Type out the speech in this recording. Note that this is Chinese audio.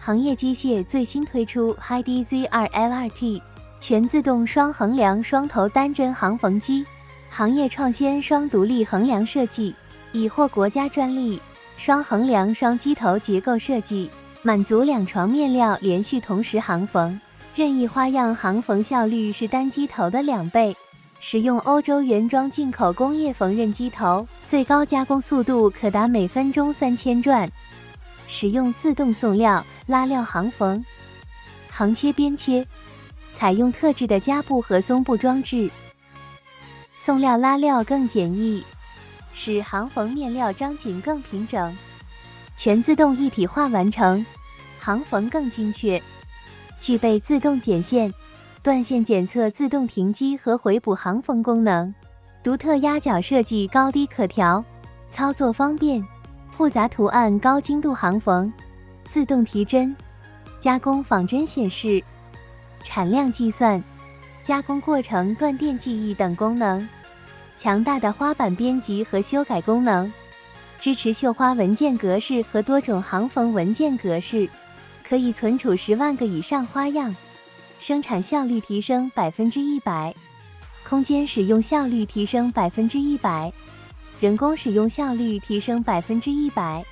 行业机械最新推出 HiDZ2 LRT 全自动双横梁双头单针行缝机，行业创新双独立横梁设计，已获国家专利。双横梁双机头结构设计，满足2床面料连续同时行缝，任意花样行缝效率是单机头的2倍。使用欧洲原装进口工业缝纫机头，最高加工速度可达每分钟3000转。使用自动送料、拉料行缝，横切边切，采用特制的夹布和松布装置，送料拉料更简易，使行缝面料张紧更平整，全自动一体化完成，行缝更精确，具备自动剪线、断线检测、自动停机和回补行缝功能，独特压角设计高低可调，操作方便。复杂图案高精度行缝，自动提针、加工仿真显示、产量计算、加工过程断电记忆等功能，强大的花板编辑和修改功能，支持绣花文件格式和多种行缝文件格式，可以存储10万个以上花样，生产效率提升100%，空间使用效率提升100%。人工使用效率提升100%。